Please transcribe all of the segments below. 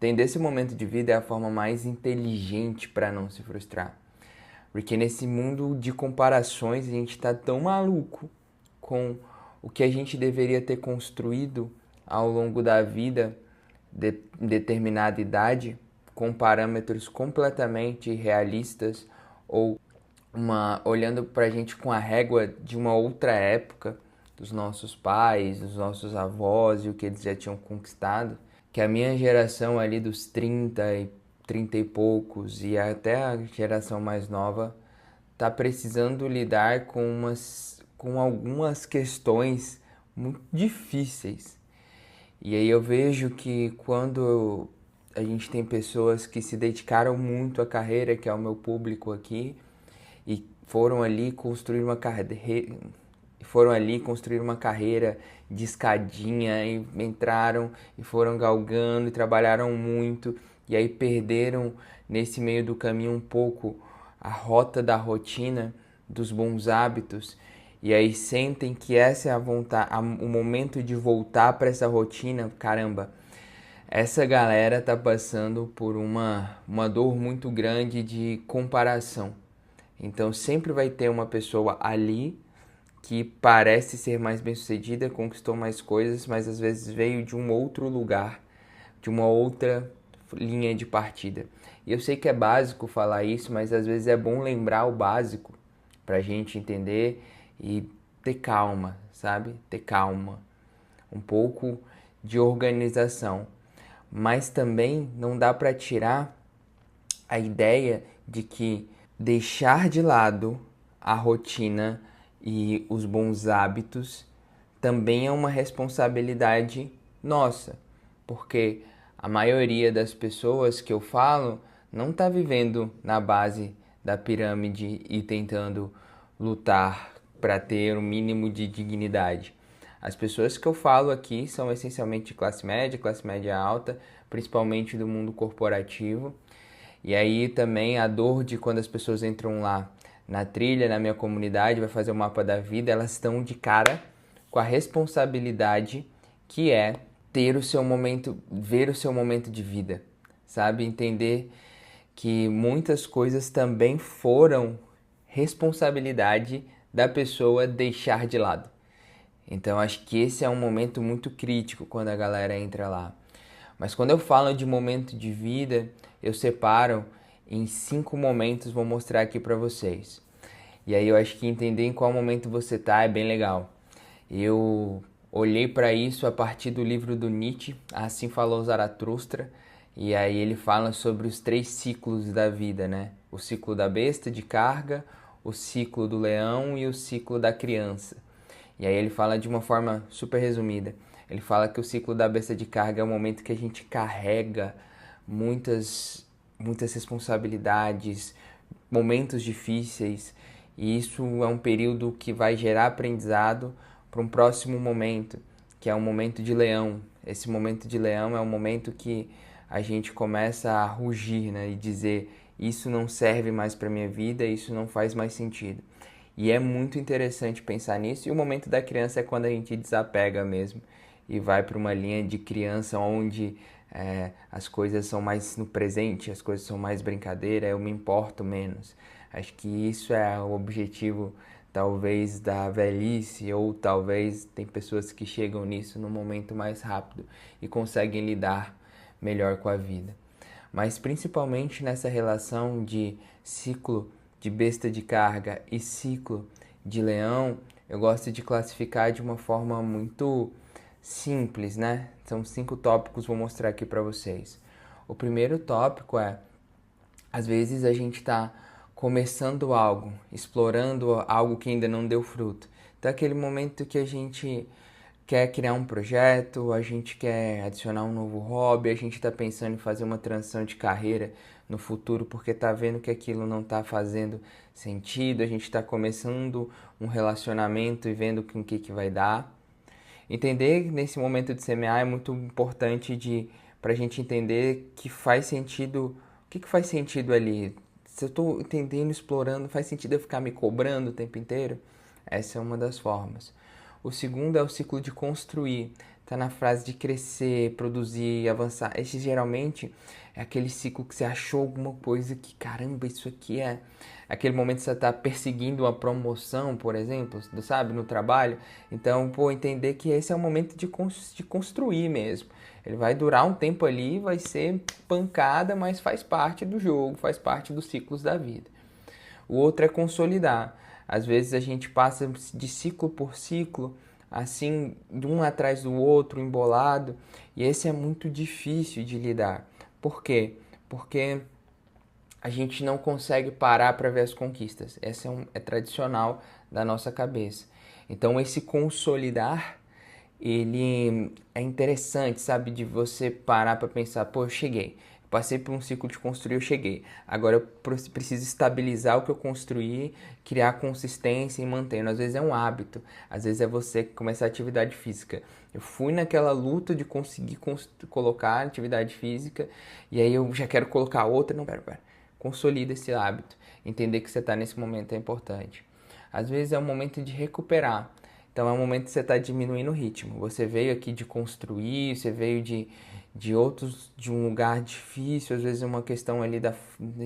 Entender esse momento de vida é a forma mais inteligente para não se frustrar. Porque nesse mundo de comparações a gente está tão maluco com o que a gente deveria ter construído ao longo da vida em determinada idade, com parâmetros completamente realistas ou olhando para a gente com a régua de uma outra época, dos nossos pais, dos nossos avós e o que eles já tinham conquistado, que a minha geração ali dos 30 e poucos e até a geração mais nova tá precisando lidar com algumas questões muito difíceis. E aí eu vejo que quando a gente tem pessoas que se dedicaram muito à carreira, que é o meu público aqui, e foram ali construir uma carreira de escadinha e entraram e foram galgando e trabalharam muito e aí perderam nesse meio do caminho um pouco a rota da rotina, dos bons hábitos, e aí sentem que essa é a vontade, o momento de voltar para essa rotina. Caramba, essa galera tá passando por uma dor muito grande de comparação. Então sempre vai ter uma pessoa ali que parece ser mais bem-sucedida, conquistou mais coisas, mas às vezes veio de um outro lugar, de uma outra linha de partida. E eu sei que é básico falar isso, mas às vezes é bom lembrar o básico para a gente entender e ter calma, sabe? Ter calma, um pouco de organização. Mas também não dá para tirar a ideia de que deixar de lado a rotina e os bons hábitos também é uma responsabilidade nossa, porque a maioria das pessoas que eu falo não está vivendo na base da pirâmide e tentando lutar para ter o mínimo de dignidade. As pessoas que eu falo aqui são essencialmente de classe média alta, principalmente do mundo corporativo. E aí também a dor de quando as pessoas entram lá na trilha, na minha comunidade, vai fazer o mapa da vida, elas estão de cara com a responsabilidade que é ter o seu momento, ver o seu momento de vida, sabe? Entender que muitas coisas também foram responsabilidade da pessoa deixar de lado. Então acho que esse é um momento muito crítico quando a galera entra lá. Mas quando eu falo de momento de vida, eu separo em 5 momentos, vou mostrar aqui para vocês. E aí eu acho que entender em qual momento você tá é bem legal. Eu olhei para isso a partir do livro do Nietzsche, Assim Falou Zaratustra, e aí ele fala sobre os 3 ciclos da vida, né? O ciclo da besta de carga, o ciclo do leão e o ciclo da criança. E aí ele fala de uma forma super resumida. Ele fala que o ciclo da besta de carga é o momento que a gente carrega muitas responsabilidades, momentos difíceis, e isso é um período que vai gerar aprendizado para um próximo momento, que é um momento de leão. Esse momento de leão é um momento que a gente começa a rugir, né, e dizer: isso não serve mais para minha vida, isso não faz mais sentido. E é muito interessante pensar nisso. E o momento da criança é quando a gente desapega mesmo e vai para uma linha de criança onde as coisas são mais no presente, as coisas são mais brincadeira, eu me importo menos. Acho que isso é o objetivo, talvez, da velhice, ou talvez tem pessoas que chegam nisso no momento mais rápido e conseguem lidar melhor com a vida. Mas principalmente nessa relação de ciclo de besta de carga e ciclo de leão, eu gosto de classificar de uma forma muito simples, né? São 5 tópicos, vou mostrar aqui para vocês. O primeiro tópico é: às vezes a gente está começando algo, explorando algo que ainda não deu fruto. Então é aquele momento que a gente quer criar um projeto, a gente quer adicionar um novo hobby, a gente está pensando em fazer uma transição de carreira no futuro porque está vendo que aquilo não está fazendo sentido, a gente está começando um relacionamento e vendo com o que vai dar. Entender nesse momento de semear é muito importante para a gente entender que faz sentido, o que faz sentido ali. Se eu estou entendendo, explorando, faz sentido eu ficar me cobrando o tempo inteiro? Essa é uma das formas. O segundo é o ciclo de construir. tá na fase de crescer, produzir, avançar. Esse geralmente é aquele ciclo que você achou alguma coisa que, caramba, isso aqui é... Aquele momento que você tá perseguindo uma promoção, por exemplo, sabe, no trabalho. Então, pô, entender que esse é o momento de construir mesmo. Ele vai durar um tempo ali, vai ser pancada, mas faz parte do jogo, faz parte dos ciclos da vida. O outro é consolidar. Às vezes a gente passa de ciclo por ciclo, assim, de um atrás do outro, embolado, e esse é muito difícil de lidar. Por quê? Porque a gente não consegue parar para ver as conquistas. Essa é tradicional da nossa cabeça. Então, esse consolidar, ele é interessante, sabe? De você parar para pensar, pô, eu cheguei. Passei por um ciclo de construir, eu cheguei. Agora eu preciso estabilizar o que eu construí, criar consistência e mantendo. Às vezes é um hábito, às vezes é você começar a atividade física. Eu fui naquela luta de conseguir colocar atividade física e aí eu já quero colocar outra. Não, pera. Consolida esse hábito. Entender que você está nesse momento é importante. Às vezes é um momento de recuperar. Então é um momento que você está diminuindo o ritmo. Você veio aqui de construir, você veio de um lugar difícil, às vezes é uma questão ali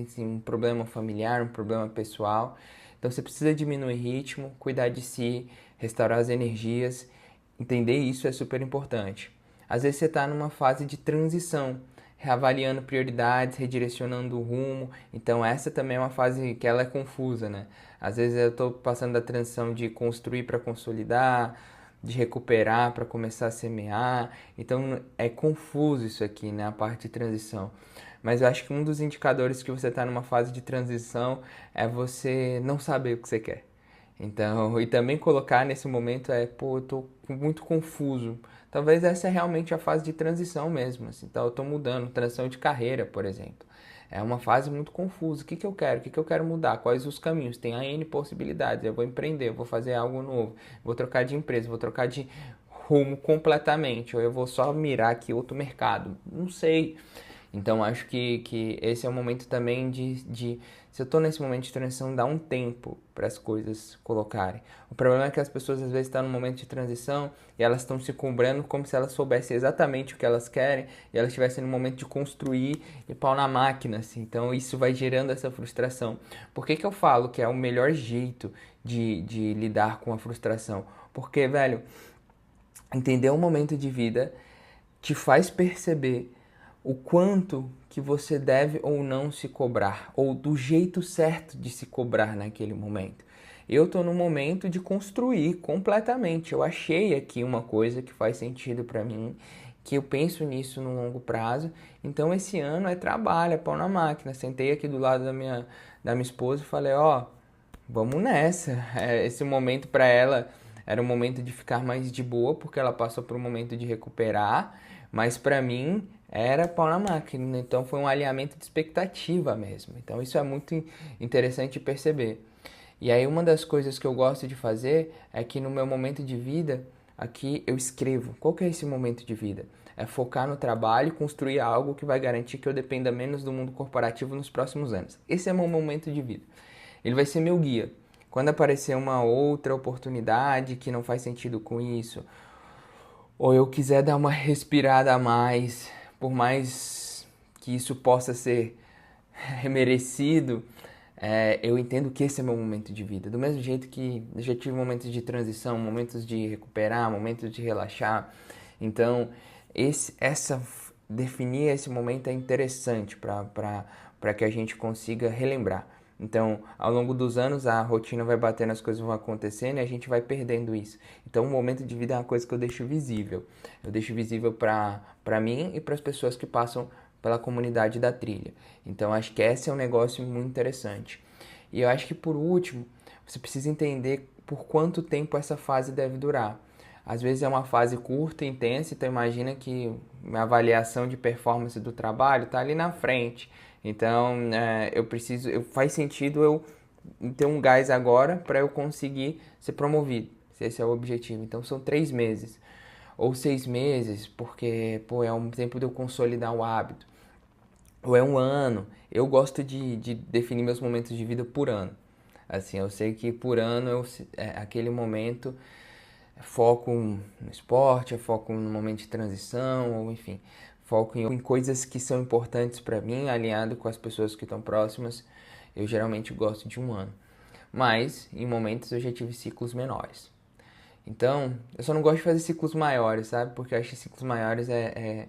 assim, um problema familiar, um problema pessoal. Então você precisa diminuir ritmo, cuidar de si, restaurar as energias. Entender isso é super importante. Às vezes você está numa fase de transição, reavaliando prioridades, redirecionando o rumo. Então essa também é uma fase que ela é confusa, né? Às vezes eu estou passando da transição de construir para consolidar, de recuperar para começar a semear. Então é confuso isso aqui, né? A parte de transição. Mas eu acho que um dos indicadores que você está numa fase de transição é você não saber o que você quer. Então, e também colocar nesse momento pô, eu tô muito confuso. Talvez essa é realmente a fase de transição mesmo, assim. Então, eu tô mudando, transição de carreira, por exemplo. É uma fase muito confusa. O que que eu quero? O que que eu quero mudar? Quais os caminhos? Tem a N possibilidades. Eu vou empreender, eu vou fazer algo novo, vou trocar de empresa, vou trocar de rumo completamente, ou eu vou só mirar aqui outro mercado. Não sei. Então acho que esse é o momento também se eu estou nesse momento de transição, dar um tempo para as coisas colocarem. O problema é que as pessoas às vezes estão no momento de transição e elas estão se cobrando como se elas soubessem exatamente o que elas querem e elas estivessem no momento de construir e pau na máquina, assim. Então isso vai gerando essa frustração. Por que que eu falo que é o melhor jeito de lidar com a frustração? Porque, velho, entender o momento de vida te faz perceber o quanto que você deve ou não se cobrar, ou do jeito certo de se cobrar naquele momento. Eu estou no momento de construir completamente. Eu achei aqui uma coisa que faz sentido para mim, que eu penso nisso no longo prazo. Então esse ano é trabalho, é pau na máquina. Sentei aqui do lado da minha esposa e falei, ó, vamos nessa. Esse momento para ela era um momento de ficar mais de boa, porque ela passou por um momento de recuperar, mas para mim era pau na máquina. Então foi um alinhamento de expectativa mesmo. Então isso é muito interessante perceber. E aí uma das coisas que eu gosto de fazer é que no meu momento de vida, aqui eu escrevo. Qual que é esse momento de vida? É focar no trabalho e construir algo que vai garantir que eu dependa menos do mundo corporativo nos próximos anos. Esse é o meu momento de vida. Ele vai ser meu guia. Quando aparecer uma outra oportunidade que não faz sentido com isso, ou eu quiser dar uma respirada a mais, por mais que isso possa ser merecido, eu entendo que esse é meu momento de vida. Do mesmo jeito que eu já tive momentos de transição, momentos de recuperar, momentos de relaxar. Então, definir esse momento é interessante para que a gente consiga relembrar. Então, ao longo dos anos, a rotina vai batendo, as coisas vão acontecendo e a gente vai perdendo isso. Então, o momento de vida é uma coisa que eu deixo visível. Eu deixo visível para mim e para as pessoas que passam pela comunidade da trilha. Então, acho que esse é um negócio muito interessante. E eu acho que, por último, você precisa entender por quanto tempo essa fase deve durar. Às vezes é uma fase curta, intensa, então imagina que minha avaliação de performance do trabalho está ali na frente. Então, faz sentido eu ter um gás agora para eu conseguir ser promovido, se esse é o objetivo. Então, são 3 meses ou 6 meses, porque é um tempo de eu consolidar o hábito. Ou é um ano. Eu gosto de definir meus momentos de vida por ano. Assim, eu sei que por ano aquele momento É foco no esporte, é foco no momento de transição, ou enfim, foco em coisas que são importantes para mim, alinhado com as pessoas que estão próximas. Eu geralmente gosto de um ano, mas em momentos eu já tive ciclos menores. Então, eu só não gosto de fazer ciclos maiores, sabe? Porque eu acho que ciclos maiores é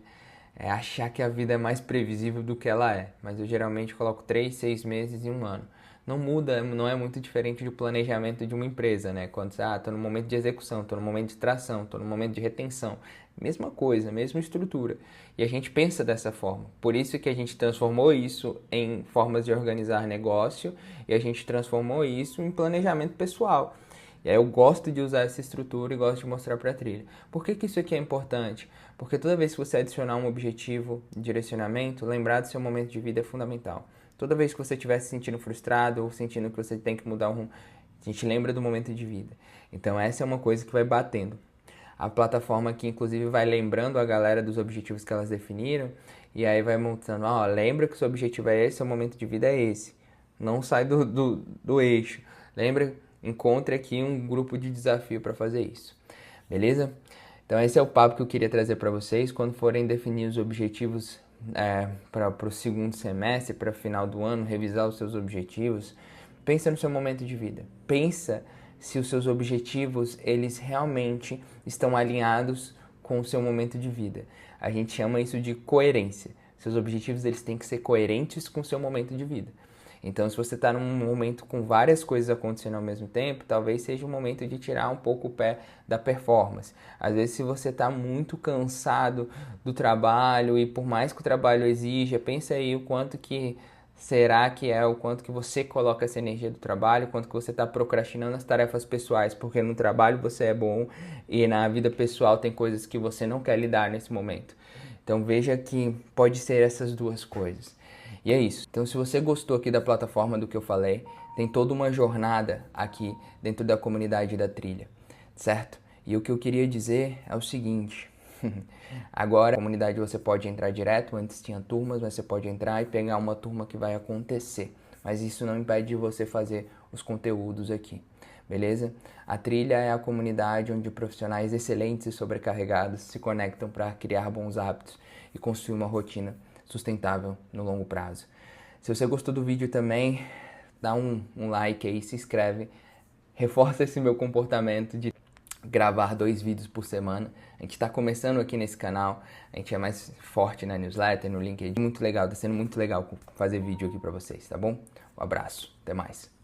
achar que a vida é mais previsível do que ela é. Mas eu geralmente coloco 3, 6 meses e um ano. Não muda, não é muito diferente do planejamento de uma empresa, né? Quando você, tô no momento de execução, tô no momento de tração, tô no momento de retenção. Mesma coisa, mesma estrutura. E a gente pensa dessa forma. Por isso que a gente transformou isso em formas de organizar negócio e a gente transformou isso em planejamento pessoal. E aí eu gosto de usar essa estrutura e gosto de mostrar para a trilha. Por que que isso aqui é importante? Porque toda vez que você adicionar um objetivo de direcionamento, lembrar do seu momento de vida é fundamental. Toda vez que você estiver se sentindo frustrado ou sentindo que você tem que mudar um rumo, a gente lembra do momento de vida. Então essa é uma coisa que vai batendo. A plataforma aqui, inclusive, vai lembrando a galera dos objetivos que elas definiram e aí vai mostrando, lembra que o seu objetivo é esse, seu momento de vida é esse. Não sai do eixo. Lembra? Encontre aqui um grupo de desafio para fazer isso. Beleza? Então esse é o papo que eu queria trazer para vocês. Quando forem definir os objetivos para o segundo semestre, para o final do ano, revisar os seus objetivos, pensa no seu momento de vida. Pensa se os seus objetivos eles realmente estão alinhados com o seu momento de vida. A gente chama isso de coerência. Seus objetivos eles têm que ser coerentes com o seu momento de vida. Então, se você está num momento com várias coisas acontecendo ao mesmo tempo, talvez seja o momento de tirar um pouco o pé da performance. Às vezes, se você está muito cansado do trabalho e por mais que o trabalho exija, pensa aí o quanto que será que é, o quanto que você coloca essa energia do trabalho, o quanto que você está procrastinando as tarefas pessoais, porque no trabalho você é bom e na vida pessoal tem coisas que você não quer lidar nesse momento. Então, veja que pode ser essas duas coisas. E é isso. Então, se você gostou aqui da plataforma do que eu falei, tem toda uma jornada aqui dentro da comunidade da trilha, certo? E o que eu queria dizer é o seguinte. Agora, na comunidade você pode entrar direto, antes tinha turmas, mas você pode entrar e pegar uma turma que vai acontecer. Mas isso não impede de você fazer os conteúdos aqui, beleza? A trilha é a comunidade onde profissionais excelentes e sobrecarregados se conectam para criar bons hábitos e construir uma rotina sustentável no longo prazo. Se você gostou do vídeo também, dá um like aí, se inscreve, reforça esse meu comportamento de gravar 2 vídeos por semana. A gente está começando aqui nesse canal, a gente é mais forte na newsletter, no LinkedIn. Muito legal, tá sendo muito legal fazer vídeo aqui para vocês, tá bom? Um abraço, até mais.